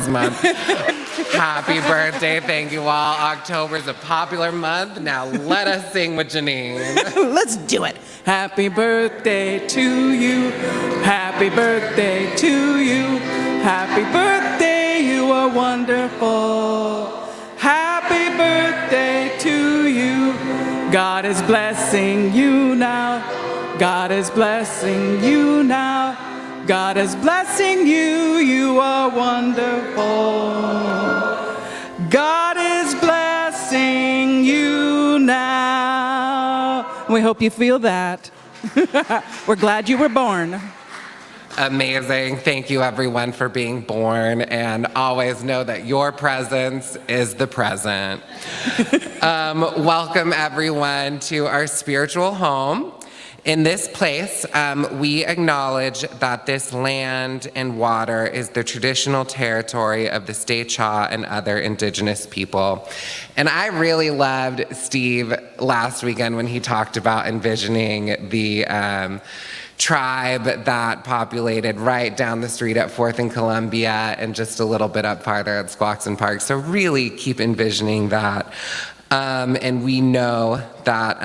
Women's Month. Happy birthday, thank you all. October's a popular month. Now let us sing with Janine. Let's do it. Happy birthday to you. Happy birthday to you. Happy birthday, you are wonderful. Happy birthday to you. God is blessing you now. God is blessing you now. God is blessing you. You are wonderful. God is blessing you now. We hope you feel that. We're glad you were born. Amazing. Thank you, everyone, for being born. And always know that your presence is the present. Welcome, everyone, to our spiritual home. In this place, we acknowledge that this land and water is the traditional territory of the Sanctuqry and other indigenous people. And I really loved Steve last weekend when he talked about envisioning the tribe that populated right down the street at 4th and Columbia and just a little bit up farther at Squaxin Park. So really keep envisioning that. And we know that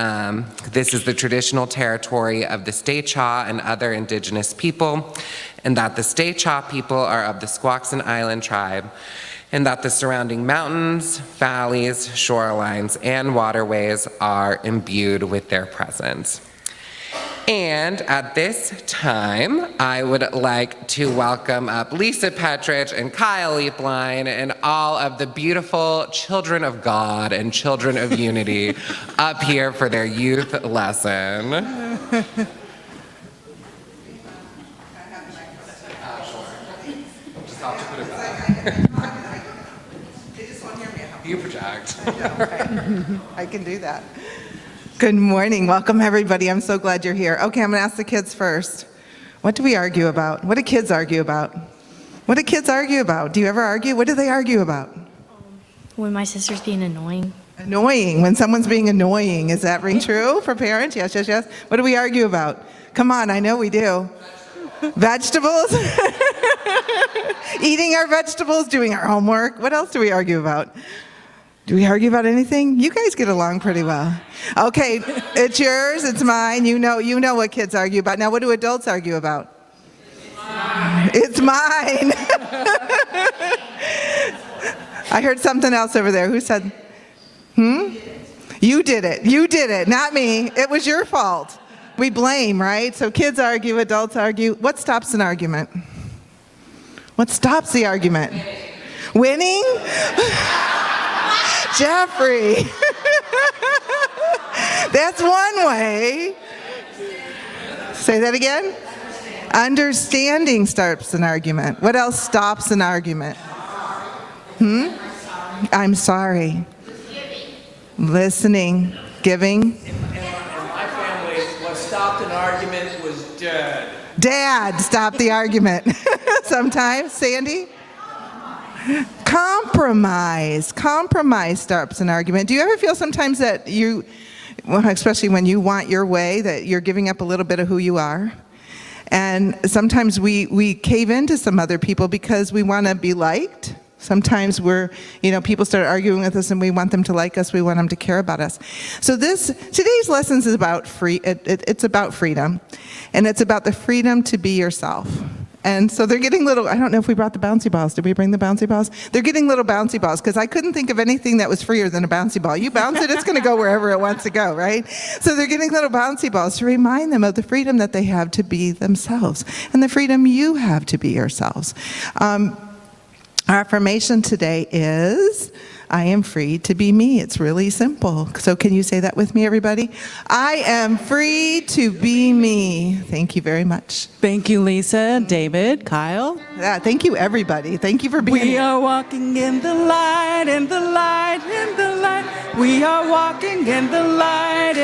this is the traditional territory of the Sanctuqry and other indigenous people, and that the Sanctuqry people are of the Squaxin Island tribe, and that the surrounding mountains, valleys, shorelines, and waterways are imbued with their presence. And at this time, I would like to welcome up Lisa Petrich and Kyle Leapline and all of the beautiful children of God and children of unity up here for their youth lesson. Just have to put it back. They just won't hear me. You project. Okay. I can do that. Good morning. Welcome, everybody. I'm so glad you're here. Okay, I'm going to ask the kids first. What do we argue about? What do kids argue about? What do kids argue about? Do you ever argue? What do they argue about? When my sister's being annoying. Annoying. When someone's being annoying. Is that ring true for parents? Yes, yes, yes. What do we argue about? Come on, I know we do. Vegetables? Eating our vegetables, doing our homework. What else do we argue about? Do we argue about anything? You guys get along pretty well. Okay, it's yours, it's mine. You know what kids argue about. Now, what do adults argue about? It's mine. I heard something else over there. Who said, You did it, not me. It was your fault. We blame, right? So kids argue, adults argue. What stops an argument? What stops the argument? Winning? Jeffrey. That's one way. Say that again. Understanding stops an argument. What else stops an argument? I'm sorry. Listening. Giving. In my family, what stopped an argument was Dad. Dad stopped the argument. Sometimes. Sandy? Compromise. Compromise stops an argument. Do you ever feel sometimes that you, well, especially when you want your way, that you're giving up a little bit of who you are? And sometimes we cave into some other people because we want to be liked. Sometimes people start arguing with us and we want them to like us, we want them to care about us. So today's lesson is about it's about freedom. And it's about the freedom to be yourself. And so they're getting little, I don't know if we brought the bouncy balls. Did we bring the bouncy balls? They're getting little bouncy balls because I couldn't think of anything that was freer than a bouncy ball. You bounce it, it's going to go wherever it wants to go, right? So they're getting little bouncy balls to remind them of the freedom that they have to be themselves and the freedom you have to be yourselves. Our affirmation today is, I am free to be me. It's really simple. So can you say that with me, everybody? I am free to be me. Thank you very much. Thank you, Lisa, David, Kyle. Yeah, thank you, everybody. Thank you for being We here. are walking in the light, in the light, in the light. We are walking in the light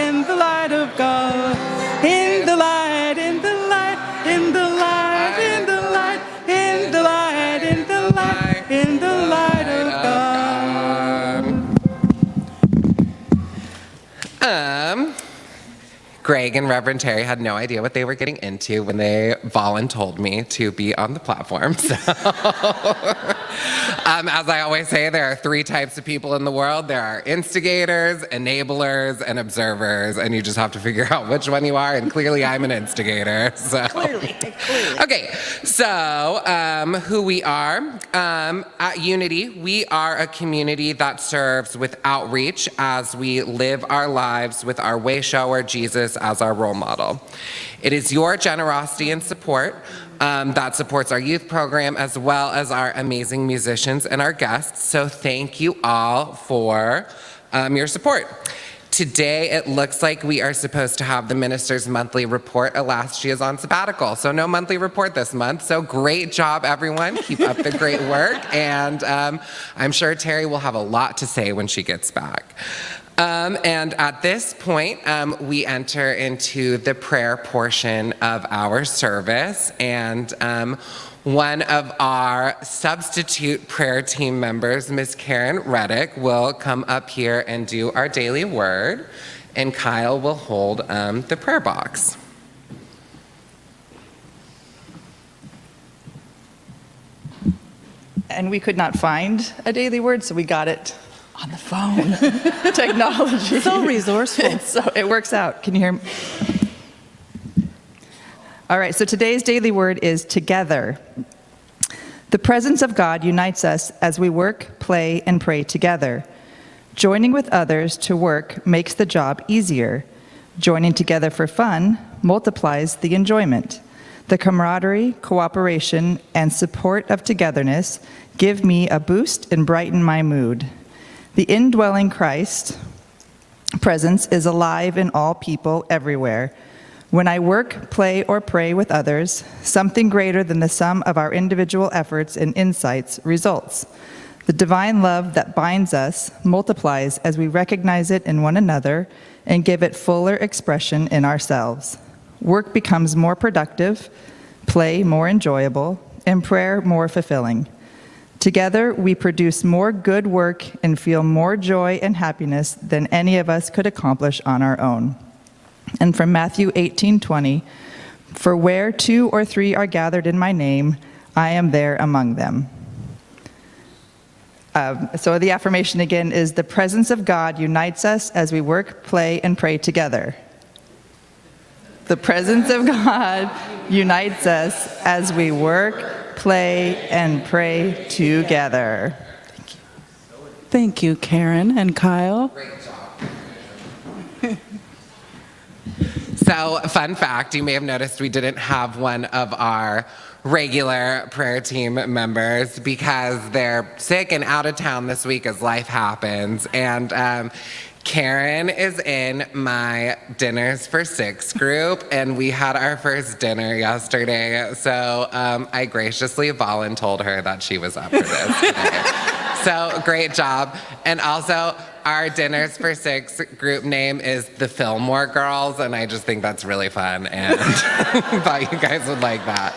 of God. In the light, in the light, in the light, in the light, in the light, in the light, in the light of God. Greg and Reverend Terry had no idea what they were getting into when they voluntold me to be on the platform. So, as I always say, there are 3 types of people in the world. There are instigators, enablers, and observers, and you just have to figure out which one you are, and clearly I'm an instigator. So. Clearly. Okay, so who we are. At Unity, we are a community that serves with outreach as we live our lives with our way shower, Jesus, as our role model. It is your generosity and support that supports our youth program as well as our amazing musicians and our guests. So thank you all for your support. Today, it looks like we are supposed to have the minister's monthly report. Alas, she is on sabbatical, so no monthly report this month. So great job, everyone. Keep up the great work. And I'm sure Terry will have a lot to say when she gets back. And at this point, we enter into the prayer portion of our service. And one of our substitute prayer team members, Ms. Karen Reddick, will come up here and do our daily word, and Kyle will hold the prayer box. And we could not find a daily word, so we got it on the phone. Technology. So resourceful. So it works out. Can you hear me? All right, so today's daily word is together. The presence of God unites us as we work, play, and pray together. Joining with others to work makes the job easier. Joining together for fun multiplies the enjoyment. The camaraderie, cooperation, and support of togetherness give me a boost and brighten my mood. The indwelling Christ presence is alive in all people everywhere. When I work, play, or pray with others, something greater than the sum of our individual efforts and insights results. The divine love that binds us multiplies as we recognize it in one another and give it fuller expression in ourselves. Work becomes more productive, play more enjoyable, and prayer more fulfilling. Together, we produce more good work and feel more joy and happiness than any of us could accomplish on our own. And from Matthew 18:20, for where 2 or 3 are gathered in my name, I am there among them. So the affirmation again is the presence of God unites us as we work, play, and pray together. The presence of God unites us as we work, play, and pray together. Thank you, Karen and Kyle. So, fun fact, you may have noticed we didn't have one of our regular prayer team members because they're sick and out of town this week as life happens. And Karen is in my Dinners for 6 group, and we had our first dinner yesterday. So I graciously voluntold her that she was up for this today. So great job. And also, our Dinners for 6 group name is the Fillmore Girls, and I just think that's really fun, and thought you guys would like that.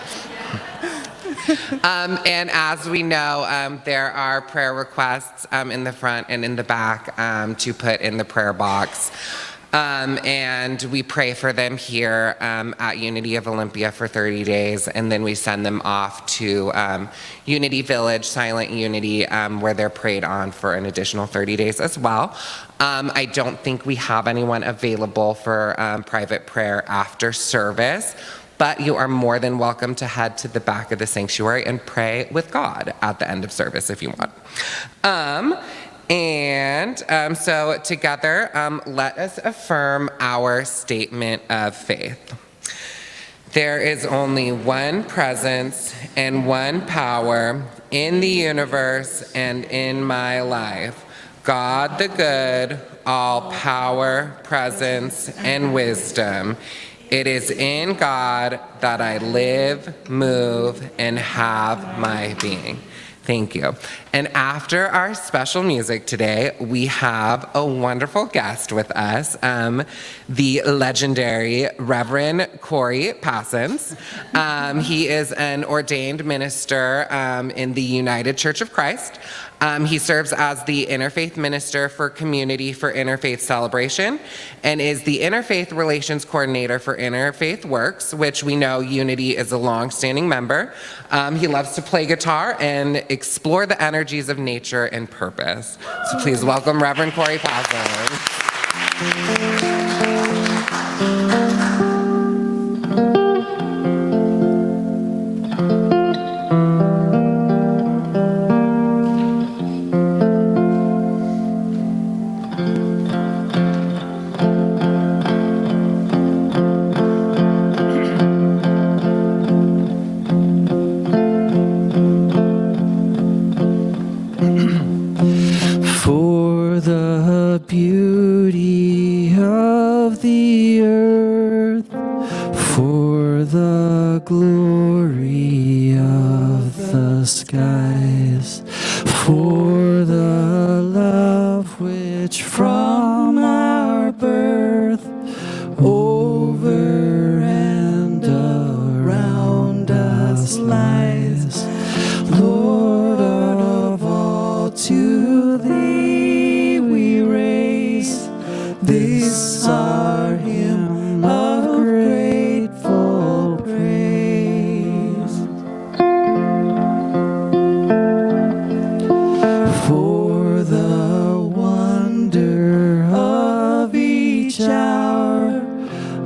And as we know, there are prayer requests in the front and in the back to put in the prayer box. And we pray for them here at Unity of Olympia for 30 days, and then we send them off to Unity Village, Silent Unity, where they're prayed on for an additional 30 days as well. I don't think we have anyone available for private prayer after service, but you are more than welcome to head to the back of the sanctuary and pray with God at the end of service if you want. So together, let us affirm our statement of faith. There is only one presence and one power in the universe and in my life. God the good, all power, presence, and wisdom. It is in God that I live, move, and have my being. Thank you. And after our special music today, we have a wonderful guest with us, the legendary Reverend Corey Passons. He is an ordained minister in the United Church of Christ. He serves as the Interfaith Minister for Community for Interfaith Celebration and is the Interfaith Relations Coordinator for Interfaith Works, which we know Unity is a long-standing member. He loves to play guitar and explore the energies of nature and purpose. So please welcome Reverend Corey Passons. For the beauty of the earth, for the glory of the skies, for the love which from our birth over and around us lies, Lord of all, to thee we raise this our hymn of grateful praise. For the wonder of each hour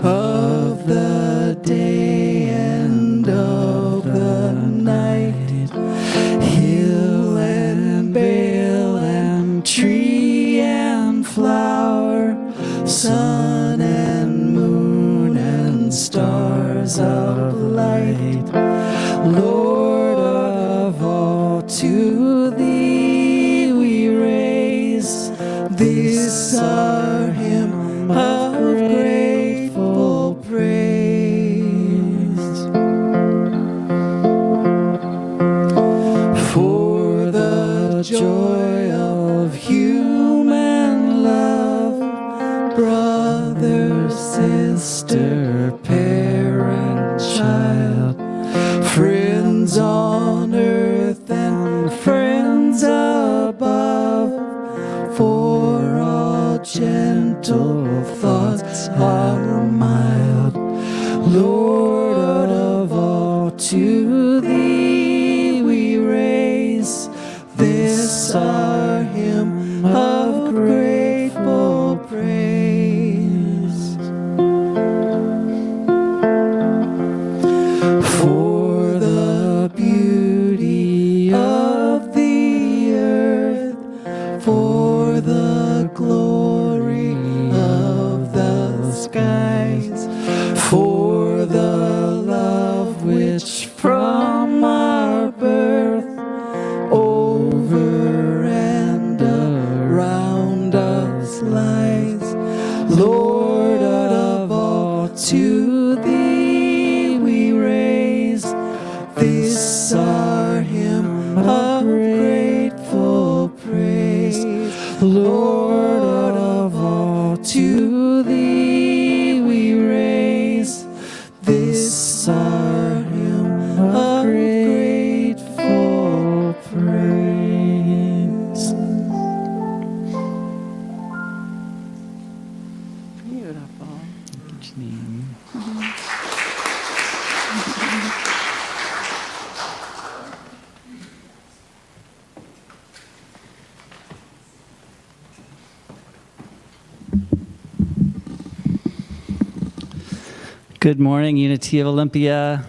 of the day and of the night, hill and vale and tree and flower, sun and moon and stars of light, Lord of all, to thee we raise this our hymn of grateful praise. For the joy of human love, brother, sister, parent, child, friends on earth and friends above, for all gentle thoughts are mild, Lord of all, to thee we raise this our hymn of grateful praise. For the beauty of the earth, for the glory of the skies, for the love which from our birth over and around us lies, Lord of all, to thee we raise this our hymn of grateful praise. Lord of all, to thee we raise this our hymn of grateful praise. Beautiful. Good morning, Unity of Olympia.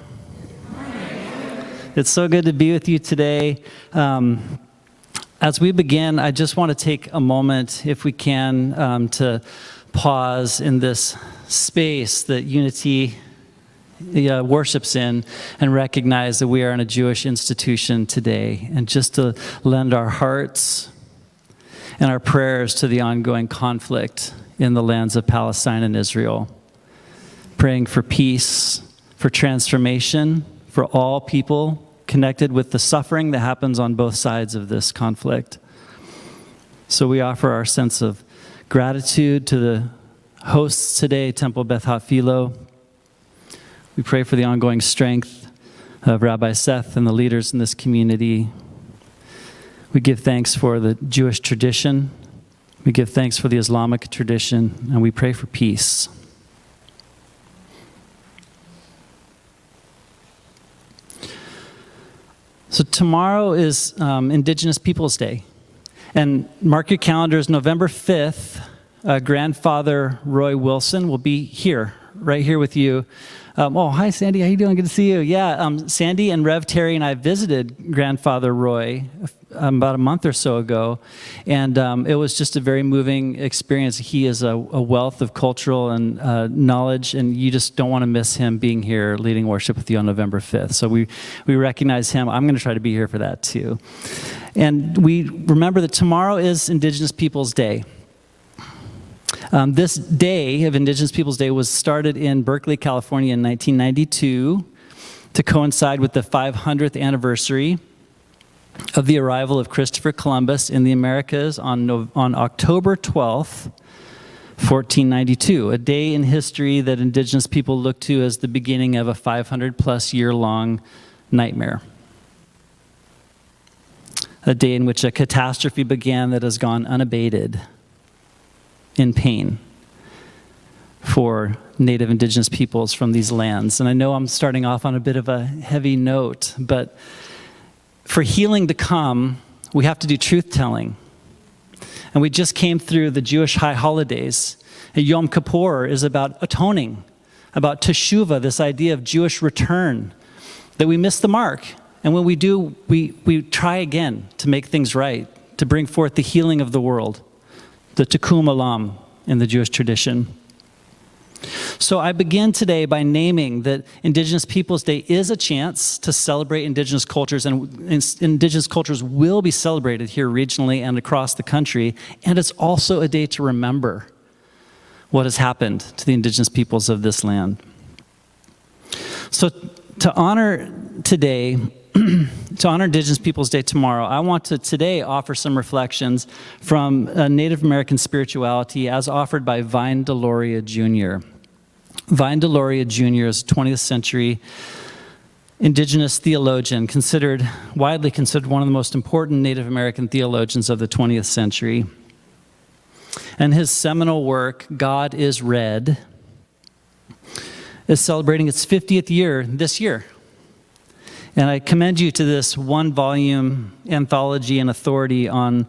It's so good to be with you today. As we begin, I just want to take a moment, if we can, to pause in this space that Unity worships in and recognize that we are in a Jewish institution today, and just to lend our hearts and our prayers to the ongoing conflict in the lands of Palestine and Israel. Praying for peace, for transformation, for all people connected with the suffering that happens on both sides of this conflict. So we offer our sense of gratitude to the hosts today, Temple Beth Philo. We pray for the ongoing strength of Rabbi Seth and the leaders in this community. We give thanks for the Jewish tradition. We give thanks for the Islamic tradition, and we pray for peace. So tomorrow is Indigenous Peoples Day. And mark your calendars, November 5th, Grandfather Roy Wilson will be here, right here with you. Oh, hi, Sandy. How you doing? Good to see you. Yeah, Sandy and Rev Terry and I visited Grandfather Roy about a month or so ago, and it was just a very moving experience. He is a wealth of cultural and knowledge, and you just don't want to miss him being here leading worship with you on November 5th. So we recognize him. I'm going to try to be here for that too. And we remember that tomorrow is Indigenous Peoples Day. This day of Indigenous Peoples Day was started in Berkeley, California in 1992 to coincide with the 500th anniversary of the arrival of Christopher Columbus in the Americas on October 12th, 1492, a day in history that Indigenous people look to as the beginning of a 500-plus year-long nightmare. A day in which a catastrophe began that has gone unabated in pain for Native Indigenous peoples from these lands. And I know I'm starting off on a bit of a heavy note, but for healing to come, we have to do truth-telling. And we just came through the Jewish high holidays. And Yom Kippur is about atoning, about teshuvah, this idea of Jewish return, that we miss the mark. And when we do, we try again to make things right, to bring forth the healing of the world, the tikkun olam in the Jewish tradition. So I begin today by naming that Indigenous Peoples Day is a chance to celebrate Indigenous cultures, and Indigenous cultures will be celebrated here regionally and across the country, and it's also a day to remember what has happened to the Indigenous peoples of this land. So to honor today, to honor Indigenous Peoples Day tomorrow, I want to today offer some reflections from Native American spirituality as offered by Vine Deloria Jr. Vine Deloria Jr. is a 20th century Indigenous theologian, widely considered one of the most important Native American theologians of the 20th century. And his seminal work, God is Red, is celebrating its 50th year this year. And I commend you to this one-volume anthology and authority on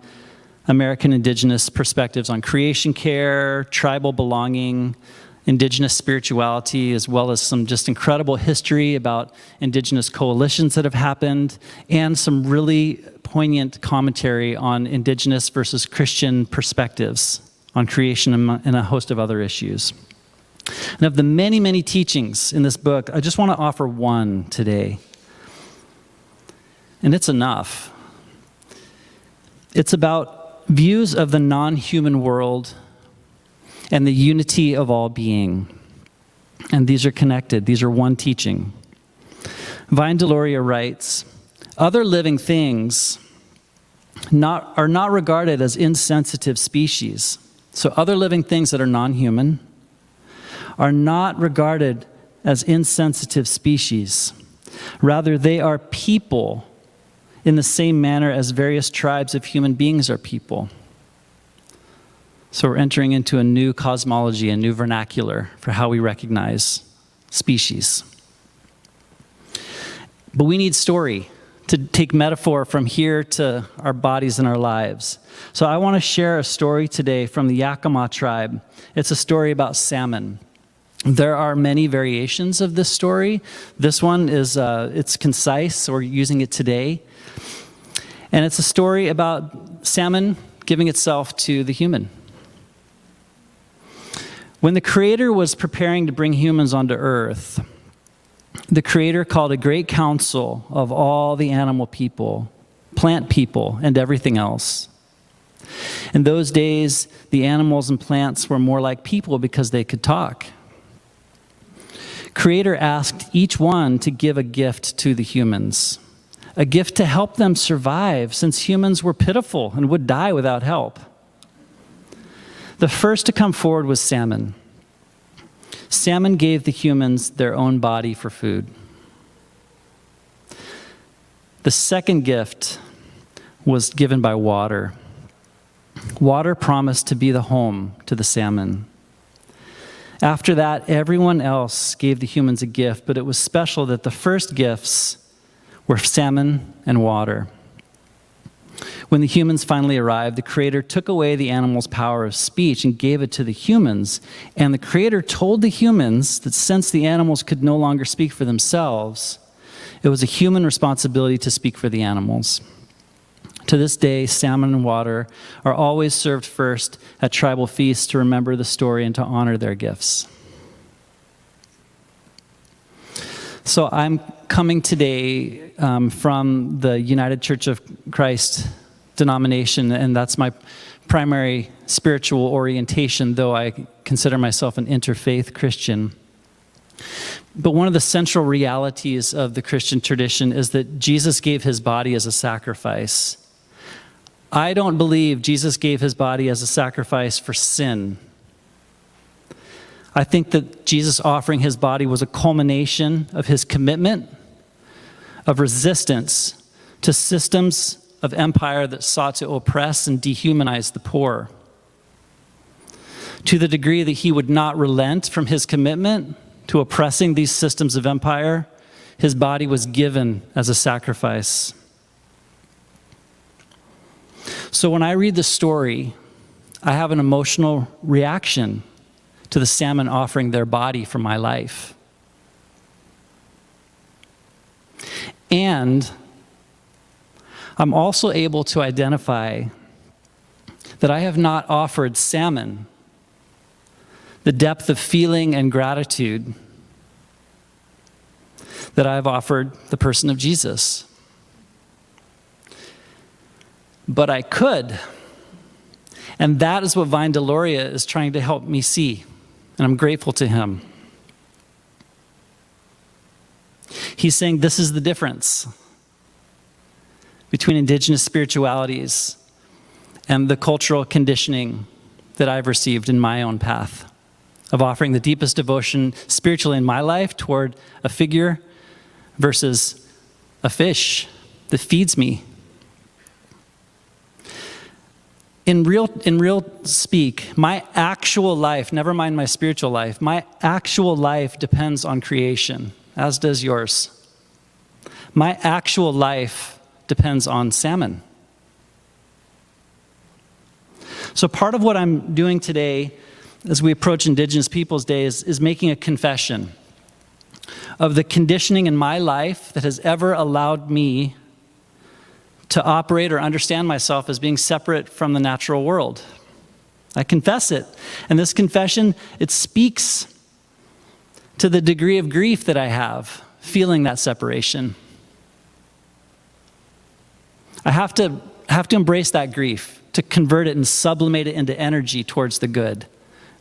American Indigenous perspectives on creation care, tribal belonging, Indigenous spirituality, as well as some just incredible history about Indigenous coalitions that have happened, and some really poignant commentary on Indigenous versus Christian perspectives on creation and a host of other issues. And of the many, many teachings in this book, I just want to offer one today. And it's enough. It's about views of the non-human world and the unity of all being. And these are connected. These are one teaching. Vine Deloria writes, other living things are not regarded as insensitive species. So other living things that are non-human are not regarded as insensitive species. Rather, they are people in the same manner as various tribes of human beings are people. So we're entering into a new cosmology, a new vernacular for how we recognize species. But we need story to take metaphor from here to our bodies and our lives. So I want to share a story today from the Yakima tribe. It's a story about salmon. There are many variations of this story. This one is it's concise, so we're using it today. And it's a story about salmon giving itself to the human. When the Creator was preparing to bring humans onto earth, the Creator called a great council of all the animal people, plant people, and everything else. In those days, the animals and plants were more like people because they could talk. Creator asked each one to give a gift to the humans. a gift to help them survive since humans were pitiful and would die without help. The first to come forward was salmon. Salmon gave the humans their own body for food. The second gift was given by water. Water promised to be the home to the salmon. After that, everyone else gave the humans a gift, but it was special that the first gifts were salmon and water. When the humans finally arrived, the Creator took away the animal's power of speech and gave it to the humans. And the Creator told the humans that since the animals could no longer speak for themselves, it was a human responsibility to speak for the animals. To this day, salmon and water are always served first at tribal feasts to remember the story and to honor their gifts. So I'm coming today from the United Church of Christ denomination, and that's my primary spiritual orientation, though I consider myself an interfaith Christian. But one of the central realities of the Christian tradition is that Jesus gave his body as a sacrifice. I don't believe Jesus gave his body as a sacrifice for sin. I think that Jesus offering his body was a culmination of his commitment of resistance to systems of empire that sought to oppress and dehumanize the poor. To the degree that he would not relent from his commitment to oppressing these systems of empire, his body was given as a sacrifice. So when I read the story, I have an emotional reaction to the salmon offering their body for my life. And I'm also able to identify that I have not offered salmon the depth of feeling and gratitude that I've offered the person of Jesus. But I could. And that is what Vine Deloria is trying to help me see. And I'm grateful to him. He's saying this is the difference between indigenous spiritualities and the cultural conditioning that I've received in my own path of offering the deepest devotion spiritually in my life toward a figure versus a fish that feeds me. In real speak, my actual life, never mind my spiritual life, my actual life depends on creation, as does yours. My actual life depends on salmon. So part of what I'm doing today as we approach Indigenous Peoples Day is making a confession of the conditioning in my life that has ever allowed me to operate or understand myself as being separate from the natural world. I confess it. And this confession, it speaks to the degree of grief that I have feeling that separation. I have to embrace that grief, to convert it and sublimate it into energy towards the good.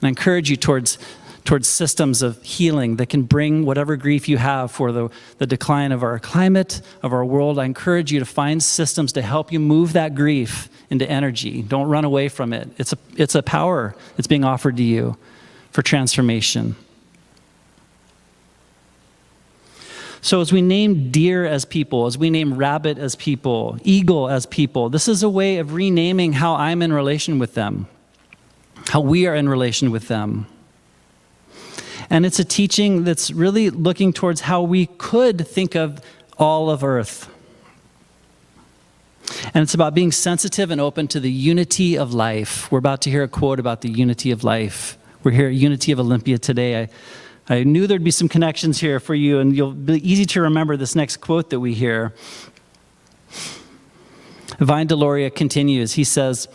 And I encourage you towards systems of healing that can bring whatever grief you have for the decline of our climate, of our world. I encourage you to find systems to help you move that grief into energy. Don't run away from it. It's a power that's being offered to you for transformation. So as we name deer as people, as we name rabbit as people, eagle as people, this is a way of renaming how I'm in relation with them, how we are in relation with them. And it's a teaching that's really looking towards how we could think of all of Earth. And it's about being sensitive and open to the unity of life. We're about to hear a quote about the unity of life. We're here at Unity of Olympia today. I knew there'd be some connections here for you, and you'll be easy to remember this next quote that we hear. Vine Deloria continues. He says,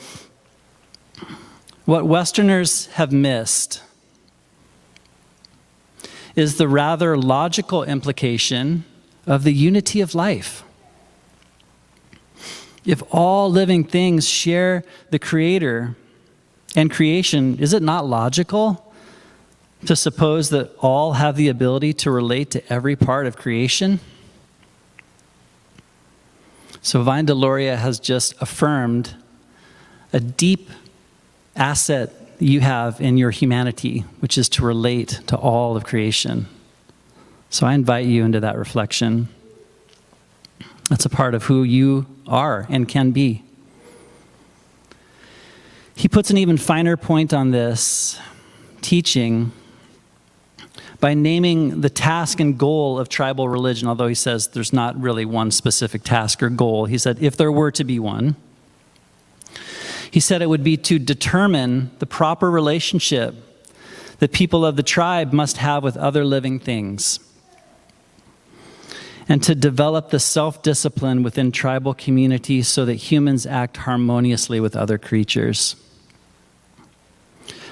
"What Westerners have missed is the rather logical implication of the unity of life. If all living things share the Creator and creation, is it not logical to suppose that all have the ability to relate to every part of creation? So Vine Deloria has just affirmed a deep asset you have in your humanity, which is to relate to all of creation. So I invite you into that reflection. That's a part of who you are and can be. He puts an even finer point on this teaching by naming the task and goal of tribal religion, although he says there's not really one specific task or goal. He said if there were to be one, he said it would be to determine the proper relationship that people of the tribe must have with other living things, and to develop the self-discipline within tribal communities so that humans act harmoniously with other creatures.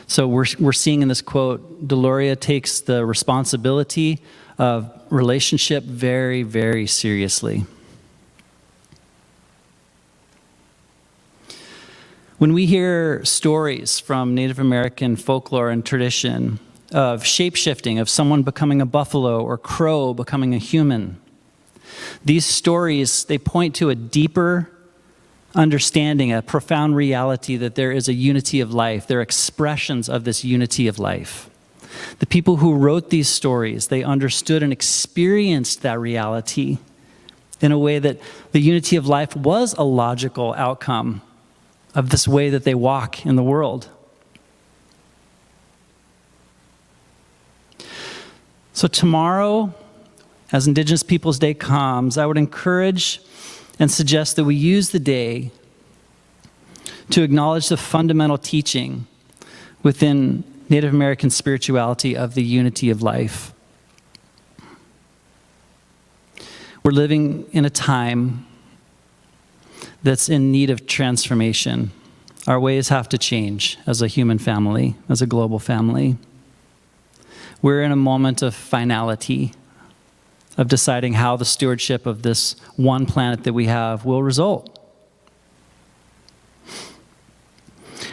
So we're seeing in this quote, Deloria takes the responsibility of relationship very, very seriously. When we hear stories from Native American folklore and tradition of shape-shifting, of someone becoming a buffalo or crow becoming a human, these stories, they point to a deeper understanding, a profound reality that there is a unity of life. They're expressions of this unity of life. The people who wrote these stories, they understood and experienced that reality in a way that the unity of life was a logical outcome of this way that they walk in the world. So tomorrow, as Indigenous Peoples Day comes, I would encourage and suggest that we use the day to acknowledge the fundamental teaching within Native American spirituality of the unity of life. We're living in a time that's in need of transformation. Our ways have to change as a human family, as a global family. We're in a moment of finality, of deciding how the stewardship of this one planet that we have will result.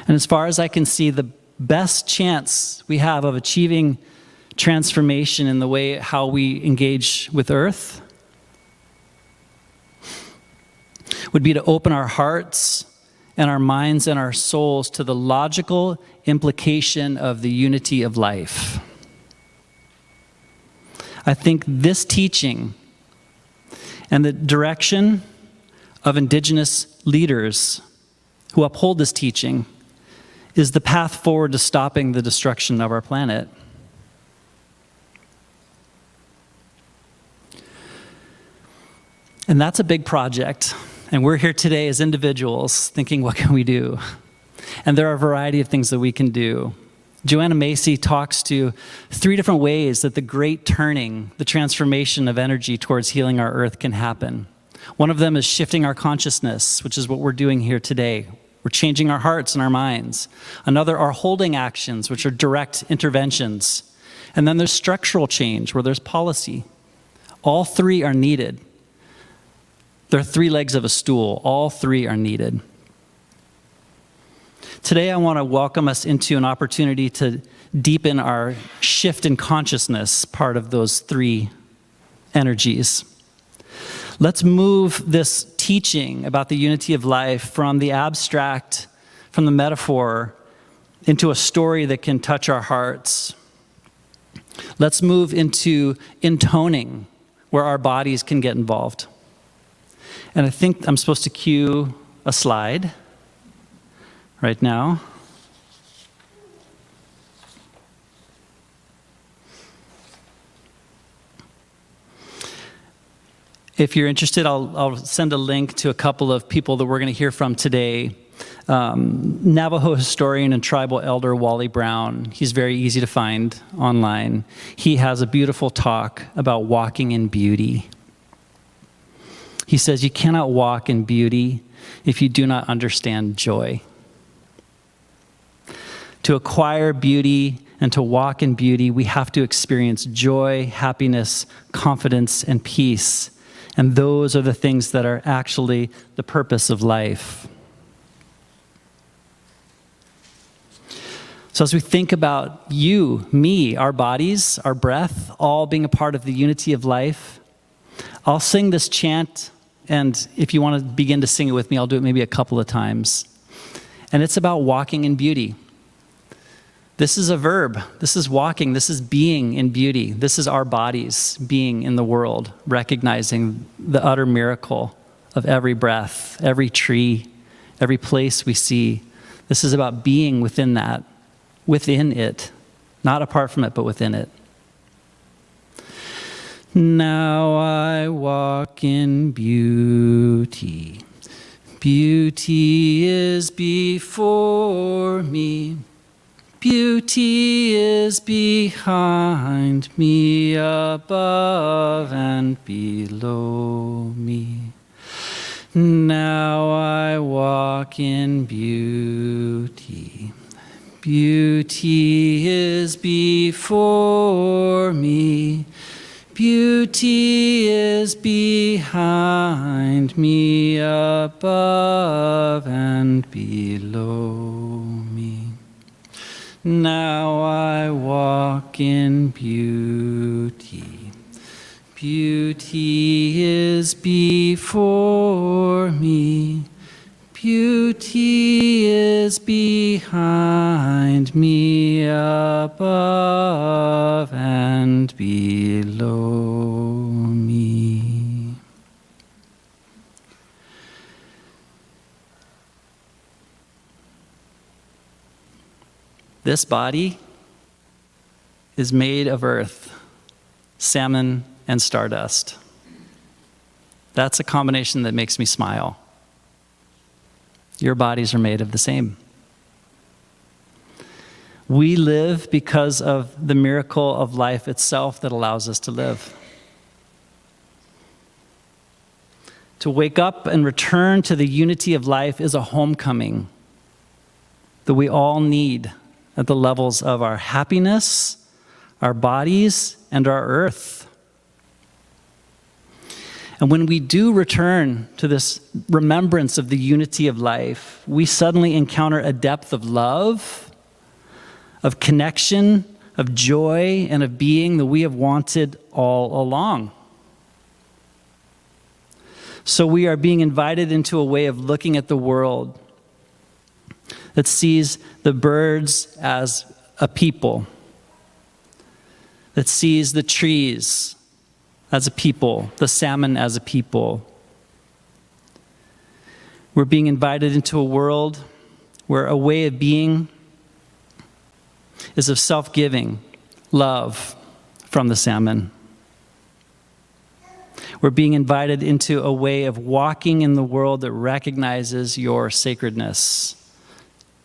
And as far as I can see, the best chance we have of achieving transformation in the way how we engage with Earth would be to open our hearts and our minds and our souls to the logical implication of the unity of life. I think this teaching and the direction of Indigenous leaders who uphold this teaching is the path forward to stopping the destruction of our planet. And that's a big project. And we're here today as individuals thinking, what can we do? And there are a variety of things that we can do. Joanna Macy talks to 3 different ways that the great turning, the transformation of energy towards healing our earth can happen. One of them is shifting our consciousness, which is what we're doing here today. We're changing our hearts and our minds. Another are holding actions, which are direct interventions. And then there's structural change, where there's policy. All 3 are needed. There are 3 legs of a stool. All 3 are needed. Today, I want to welcome us into an opportunity to deepen our shift in consciousness, part of those 3 energies. Let's move this teaching about the unity of life from the abstract, from the metaphor, into a story that can touch our hearts. Let's move into intoning, where our bodies can get involved. And I think I'm supposed to cue a slide right now. If you're interested, I'll send a link to a couple of people that we're going to hear from today. Navajo historian and tribal elder Wally Brown. He's very easy to find online. He has a beautiful talk about walking in beauty. He says you cannot walk in beauty if you do not understand joy. To acquire beauty and to walk in beauty, we have to experience joy, happiness, confidence, and peace. And those are the things that are actually the purpose of life. So as we think about you, me, our bodies, our breath, all being a part of the unity of life, I'll sing this chant And if you want to begin to sing it with me, I'll do it maybe a couple of times. And it's about walking in beauty. This is a verb. This is walking. This is being in beauty. This is our bodies being in the world, recognizing the utter miracle of every breath, every tree, every place we see. This is about being within that, within it, not apart from it, but within it. Now I walk in beauty. Beauty is before me. Beauty is behind me, above and below me. Now I walk in beauty. Beauty is before me. Beauty is behind me, above and below me. Now I walk in beauty. Beauty is before me. Beauty is behind me, above and below me. This body is made of earth, salmon, and stardust. That's a combination that makes me smile. Your bodies are made of the same. We live because of the miracle of life itself that allows us to live. To wake up and return to the unity of life is a homecoming that we all need at the levels of our happiness, our bodies, and our earth. And when we do return to this remembrance of the unity of life, we suddenly encounter a depth of love, of connection, of joy, and of being that we have wanted all along. So we are being invited into a way of looking at the world that sees the birds as a people, that sees the trees as a people, the salmon as a people. We're being invited into a world where a way of being is of self-giving, love from the salmon. We're being invited into a way of walking in the world that recognizes your sacredness,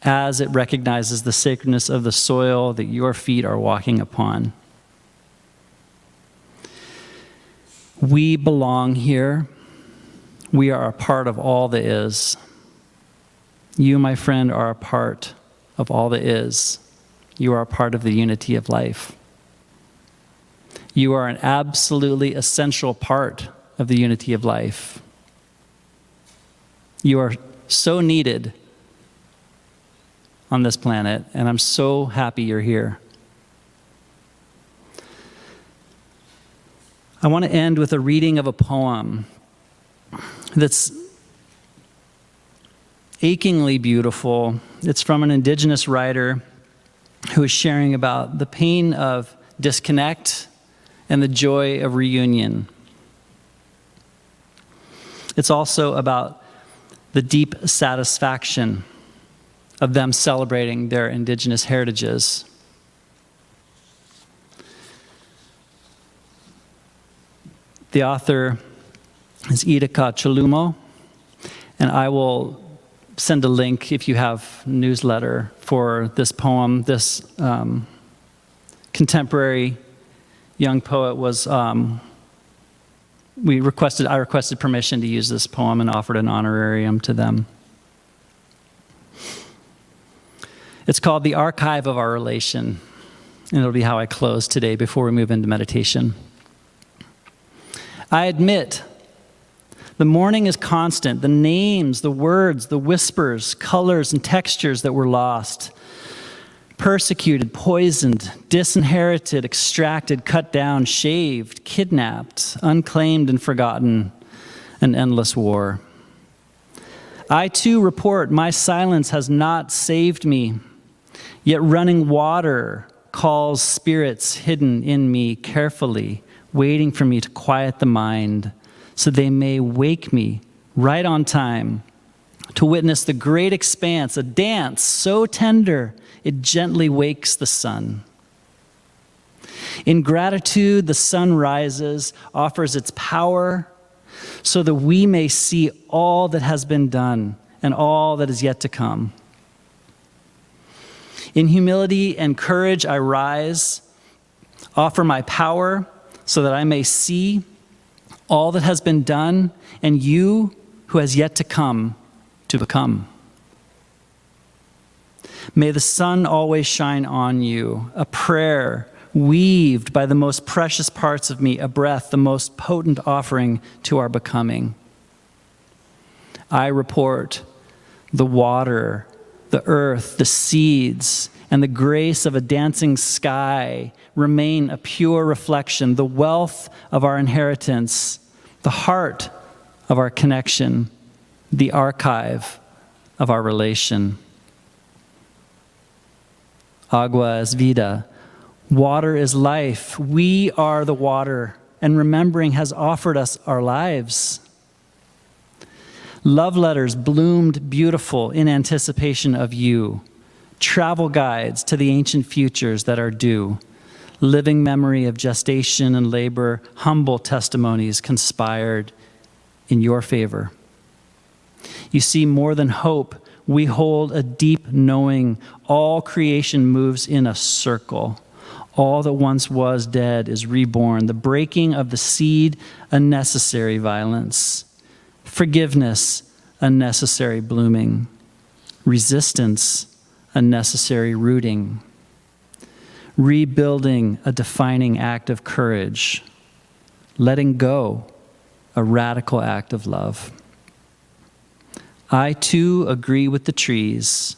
as it recognizes the sacredness of the soil that your feet are walking upon. We belong here. We are a part of all that is. You, my friend, are a part of all that is. You are a part of the unity of life. You are an absolutely essential part of the unity of life. You are so needed on this planet, and I'm so happy you're here. I want to end with a reading of a poem that's achingly beautiful. It's from an indigenous writer who is sharing about the pain of disconnect and the joy of reunion. It's also about the deep satisfaction of them celebrating their indigenous heritages. The author is Idika Chalumo, and I will send a link if you have a newsletter for this poem. This contemporary young poet was, I requested permission to use this poem and offered an honorarium to them. It's called The Archive of Our Relation, and it'll be how I close today before we move into meditation. I admit, the mourning is constant. The names, the words, the whispers, colors, and textures that were lost. Persecuted, poisoned, disinherited, extracted, cut down, shaved, kidnapped, unclaimed and forgotten. an endless war. I too report my silence has not saved me, yet running water calls spirits hidden in me carefully, waiting for me to quiet the mind, so they may wake me right on time to witness the great expanse, a dance so tender it gently wakes the sun. In gratitude, the sun rises, offers its power, so that we may see all that has been done and all that is yet to come. In humility and courage I rise, offer my power so that I may see all that has been done and you who has yet to come to become. May the sun always shine on you, a prayer weaved by the most precious parts of me, a breath, the most potent offering to our becoming. I report the water, the earth, the seeds, and the grace of a dancing sky remain a pure reflection, the wealth of our inheritance, the heart of our connection, the archive of our relation. Agua es vida. Water is life. We are the water, and remembering has offered us our lives. Love letters bloomed beautiful in anticipation of you. Travel guides to the ancient futures that are due. Living memory of gestation and labor, humble testimonies conspired in your favor. You see, more than hope, we hold a deep knowing. All creation moves in a circle. All that once was dead is reborn. The breaking of the seed, a necessary violence. Forgiveness, a necessary blooming. Resistance, a necessary rooting. Rebuilding, a defining act of courage. Letting go, a radical act of love. I too agree with the trees.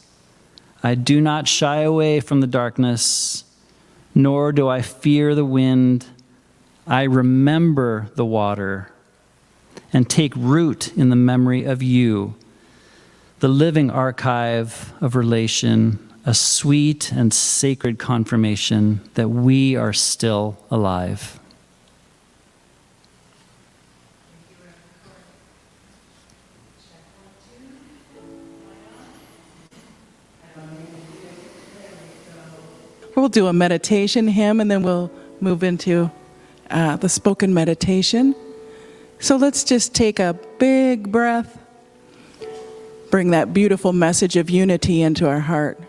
I do not shy away from the darkness, nor do I fear the wind. I remember the water and take root in the memory of you, the living archive of relation, a sweet and sacred confirmation that we are still alive. We'll do a meditation hymn, and then we'll move into the spoken meditation. So let's just take a big breath, bring that beautiful message of unity into our heart.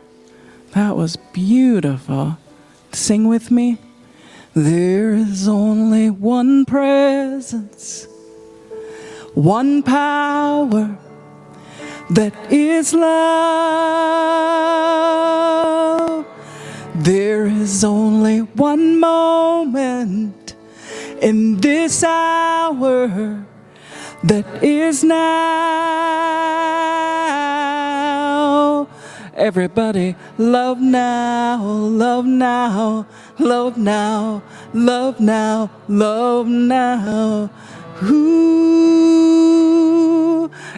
That was beautiful. Sing with me. There is only one presence, one power, that is love. There is only one moment in this hour that is now. Everybody, love now, love now, love now, love now, love now. Ooh.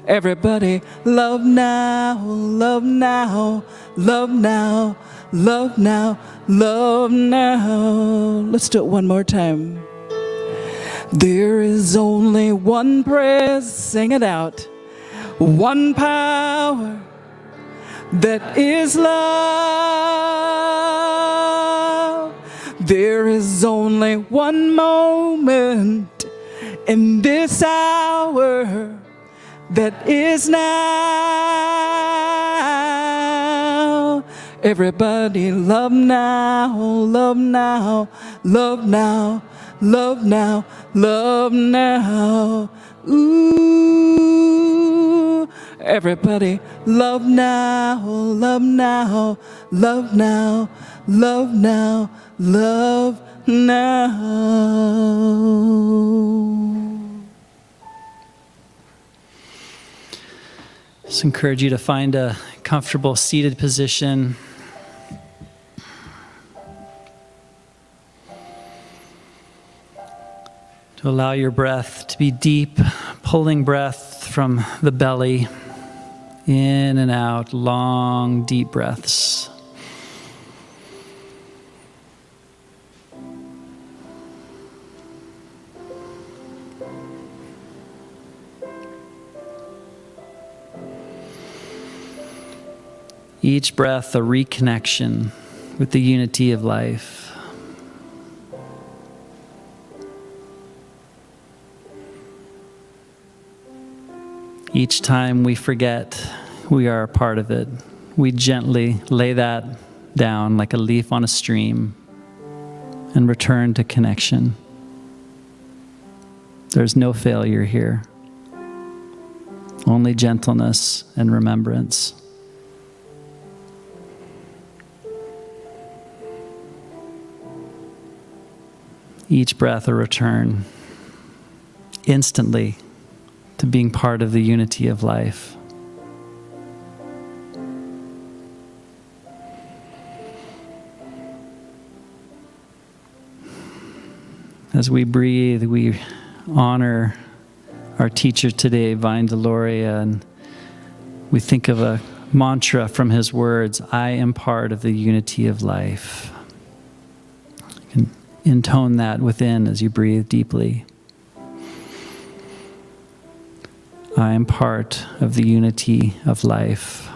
Everybody, love now, love now, love now, love now, love now. Let's do it one more time. There is only one praise, sing it out, one power, that is love. There is only one moment in this hour that is now. Everybody, love now, love now, love now, love now, love now. Ooh. Everybody, love now, love now, love now, love now, love now. Just encourage you to find a comfortable seated position. To allow your breath to be deep, Pulling breath from the belly, in and out, long, deep breaths. Each breath a reconnection with the unity of life. Each time we forget we are a part of it, we gently lay that down like a leaf on a stream and return to connection. There's no failure here, only gentleness and remembrance. Each breath a return instantly to being part of the unity of life. As we breathe, we honor our teacher today, Vine Deloria, and we think of a mantra from his words, I am part of the unity of life. You can intone that within as you breathe deeply. I am part of the unity of life.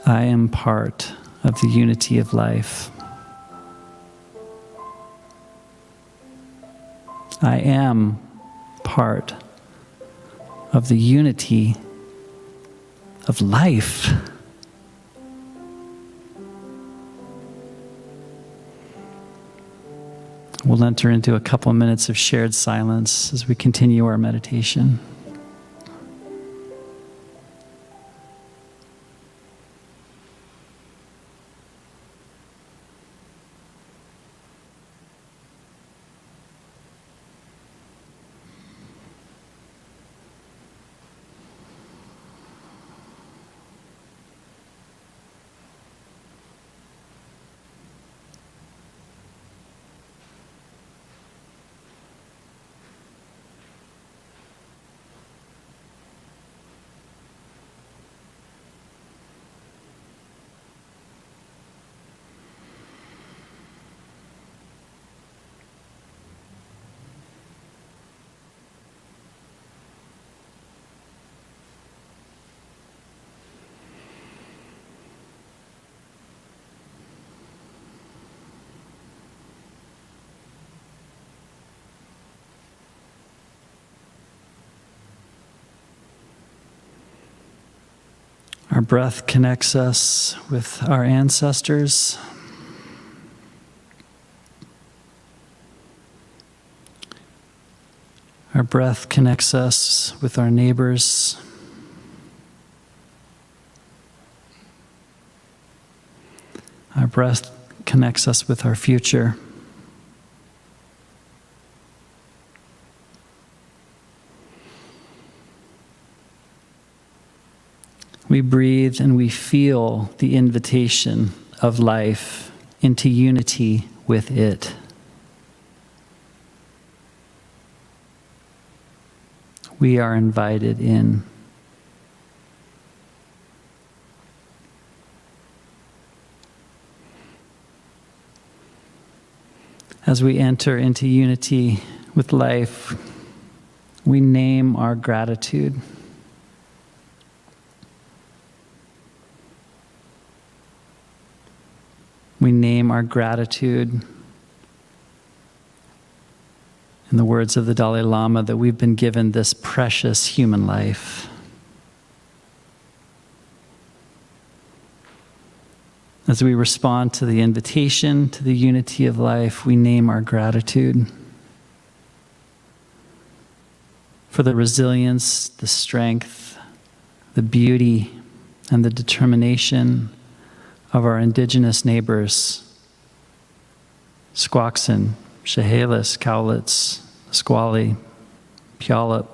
I am part of the unity of life. I am part of the unity of life. We'll enter into a couple minutes of shared silence as we continue our meditation. Our breath connects us with our ancestors. Our breath connects us with our neighbors. Our breath connects us with our future. We breathe and we feel the invitation of life into unity with it. We are invited in. As we enter into unity with life, we name our gratitude. We name our gratitude in the words of the Dalai Lama that we've been given this precious human life. As we respond to the invitation to the unity of life, we name our gratitude for the resilience, the strength, the beauty, and the determination of our indigenous neighbors, Squaxin, Chehalis, Cowlitz, Squally, Puyallup.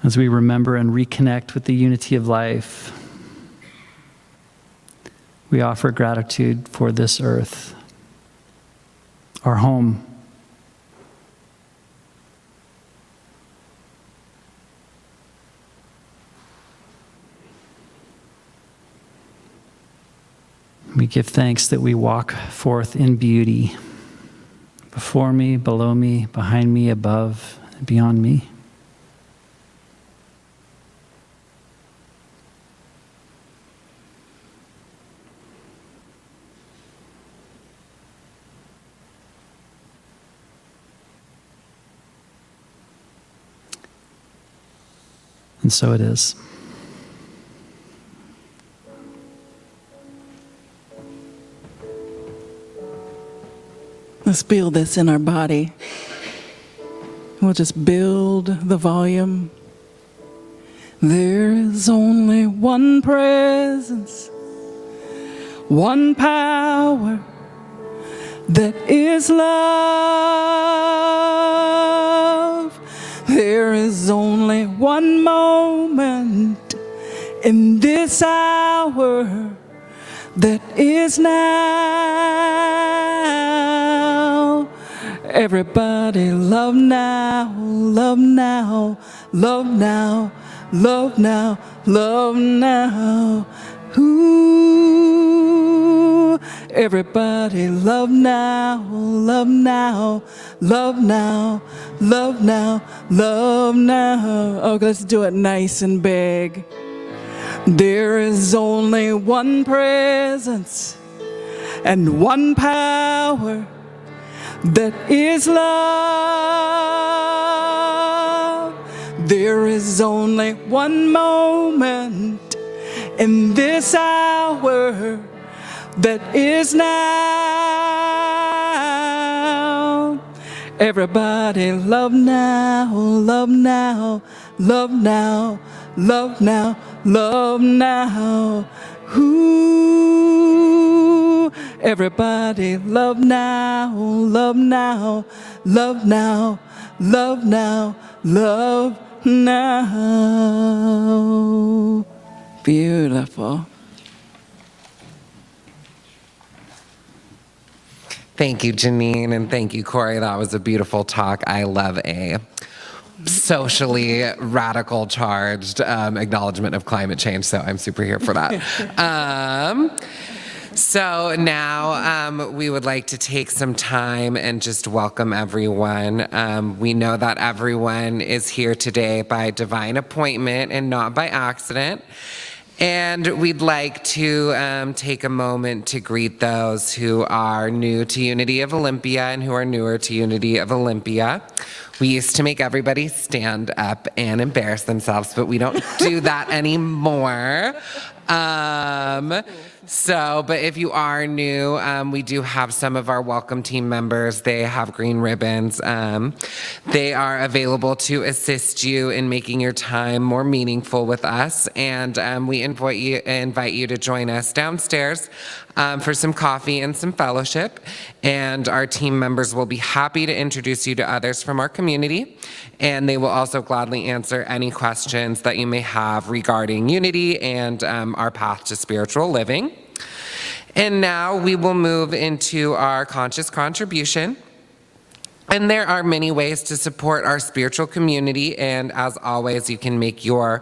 As we remember and reconnect with the unity of life, We offer gratitude for this earth, our home. We give thanks that we walk forth in beauty, before me, below me, behind me, above, and beyond me. And so it is. Let's feel this in our body. We'll just build the volume. There is only one presence, one power that is love. There is only one moment in this hour that is now. Everybody love now, love now, love now, love now, love now. Ooh, everybody love now, love now, love now, love now, love now. Oh, let's do it nice and big. There is only one presence and one power that is love. There is only one moment in this hour that is now. Everybody love now, love now, love now, love now, love now. Ooh, everybody love now, love now, love now, love now, love now. Beautiful. Thank you, Janine, and thank you, Corey. That was a beautiful talk. I love a socially radical charged acknowledgement of climate change, so I'm super here for that. So now we would like to take some time and just welcome everyone. We know that everyone is here today by divine appointment and not by accident. And we'd like to take a moment to greet those who are new to Unity of Olympia and who are newer to Unity of Olympia. We used to make everybody stand up and embarrass themselves, but we don't do that anymore. But if you are new, we do have some of our welcome team members. They have green ribbons. They are available to assist you in making your time more meaningful with us. And we invite you to join us downstairs for some coffee and some fellowship. And our team members will be happy to introduce you to others from our community. And they will also gladly answer any questions that you may have regarding Unity and our path to spiritual living. And now we will move into our conscious contribution. And there are many ways to support our spiritual community, and as always, you can make your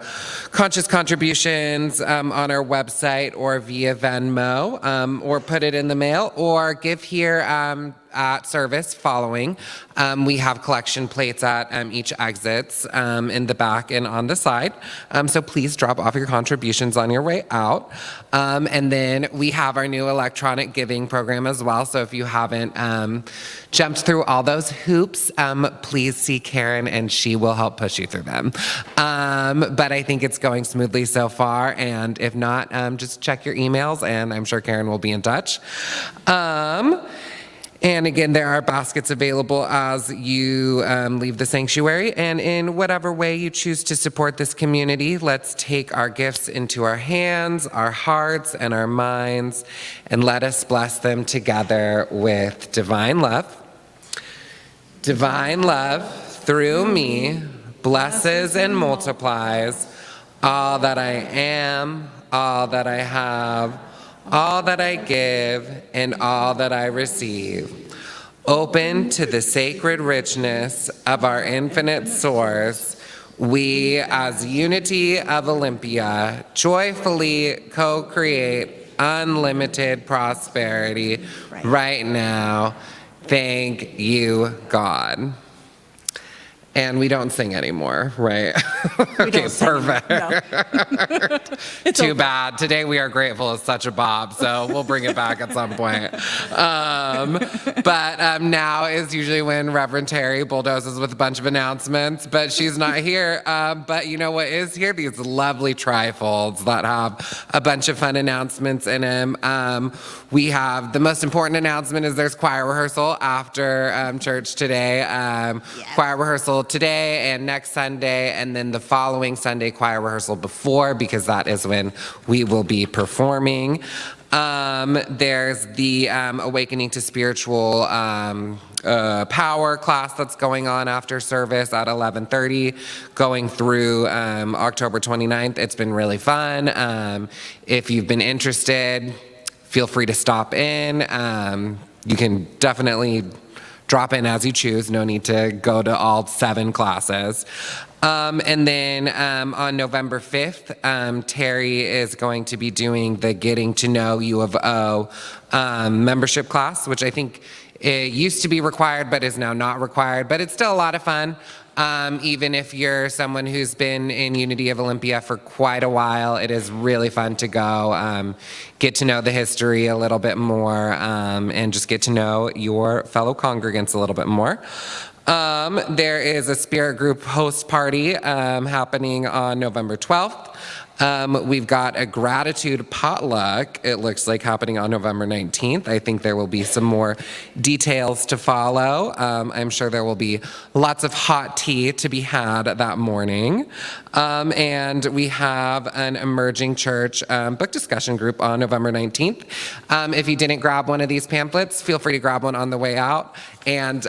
conscious contributions on our website or via Venmo, or put it in the mail, or give here at service following. We have collection plates at each exits in the back and on the side, so please drop off your contributions on your way out. And then we have our new electronic giving program as well, so if you haven't jumped through all those hoops, please see Karen and she will help push you through them. But I think it's going smoothly so far, and if not, just check your emails and I'm sure Karen will be in touch. And again, there are baskets available as you leave the sanctuary. And in whatever way you choose to support this community, let's take our gifts into our hands, our hearts, and our minds, and let us bless them together with divine love. Divine love, through me, blesses and multiplies all that I am, all that I have, all that I give, and all that I receive. Open to the sacred richness of our infinite source, we, as Unity of Olympia, joyfully co-create unlimited prosperity right now. Thank you, God. And we don't sing anymore, right? Okay, perfect. Too bad. Today we are grateful is such a bob, so we'll bring it back at some point. But now is usually when Reverend Terry bulldozes with a bunch of announcements, but she's not here. But you know what is here? These lovely trifolds that have a bunch of fun announcements in them. We have the most important announcement is there's choir rehearsal after church today. Choir rehearsal today and next Sunday, and then the following Sunday choir rehearsal before, because that is when we will be performing. There's the Awakening to Spiritual Power class that's going on after service at 11:30, going through October 29th. It's been really fun. If you've been interested, feel free to stop in. You can definitely drop in as you choose. No need to go to all 7 classes. And then on November 5th, Terry is going to be doing the Getting to Know U of O membership class, which I think it used to be required but is now not required, but it's still a lot of fun. Even if you're someone who's been in Unity of Olympia for quite a while, it is really fun to go get to know the history a little bit more and just get to know your fellow congregants a little bit more. There is a spirit group host party happening on November 12th. We've got a gratitude potluck, it looks like, happening on November 19th. I think there will be some more details to follow. I'm sure there will be lots of hot tea to be had that morning. And we have an emerging church book discussion group on November 19th. If you didn't grab one of these pamphlets, feel free to grab one on the way out, and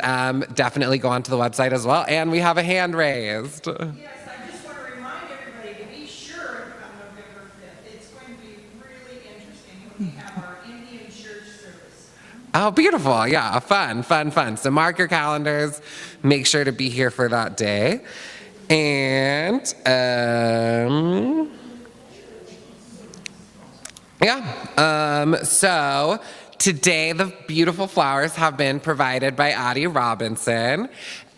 definitely go onto the website as well. And we have a hand raised. Yes, I just want to remind everybody to be sure on November 5th. It's going to be really interesting when we have our Indian church service. Oh, beautiful. Yeah, fun. So mark your calendars. Make sure to be here for that day. And so today the beautiful flowers have been provided by Addie Robinson.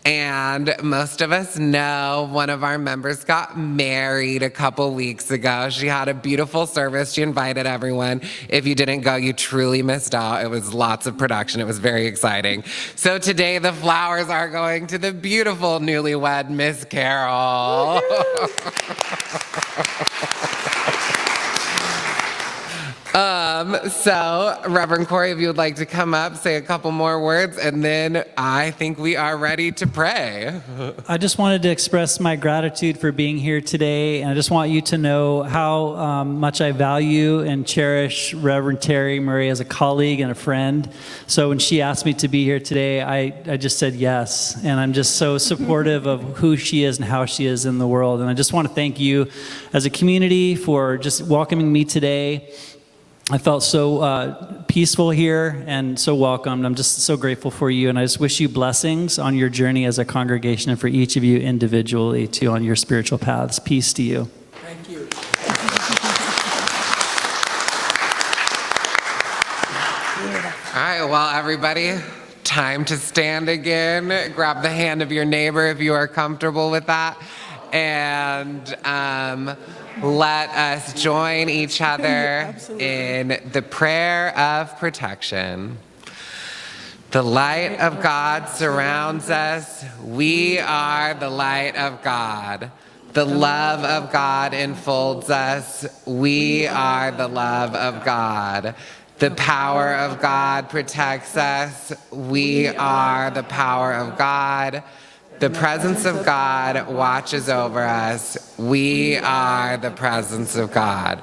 And most of us know one of our members got married a couple weeks ago. She had a beautiful service. She invited everyone. If you didn't go, you truly missed out. It was lots of production. It was very exciting. So today the flowers are going to the beautiful newlywed Miss Carol. So Reverend Corey, if you would like to come up, say a couple more words, and then I think we are ready to pray. I just wanted to express my gratitude for being here today, and I just want you to know how much I value and cherish Reverend Terry Murray as a colleague and a friend. So when she asked me to be here today, I just said yes, and I'm just so supportive of who she is and how she is in the world. And I just want to thank you as a community for just welcoming me today. I felt so peaceful here and so welcomed. I'm just so grateful for you, and I just wish you blessings on your journey as a congregation and for each of you individually too on your spiritual paths. Peace to you. Thank you. All right, well, everybody, time to stand again. Grab the hand of your neighbor if you are comfortable with that. And let us join each other in the prayer of protection. The light of God surrounds us. We are the light of God. The love of God enfolds us. We are the love of God. The power of God protects us. We are the power of God. The presence of God watches over us. We are the presence of God.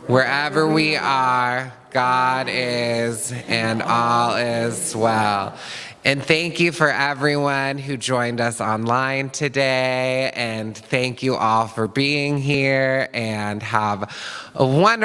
Wherever we are, God is, and all is well. And thank you for everyone who joined us online today. And thank you all for being here, and have a wonderful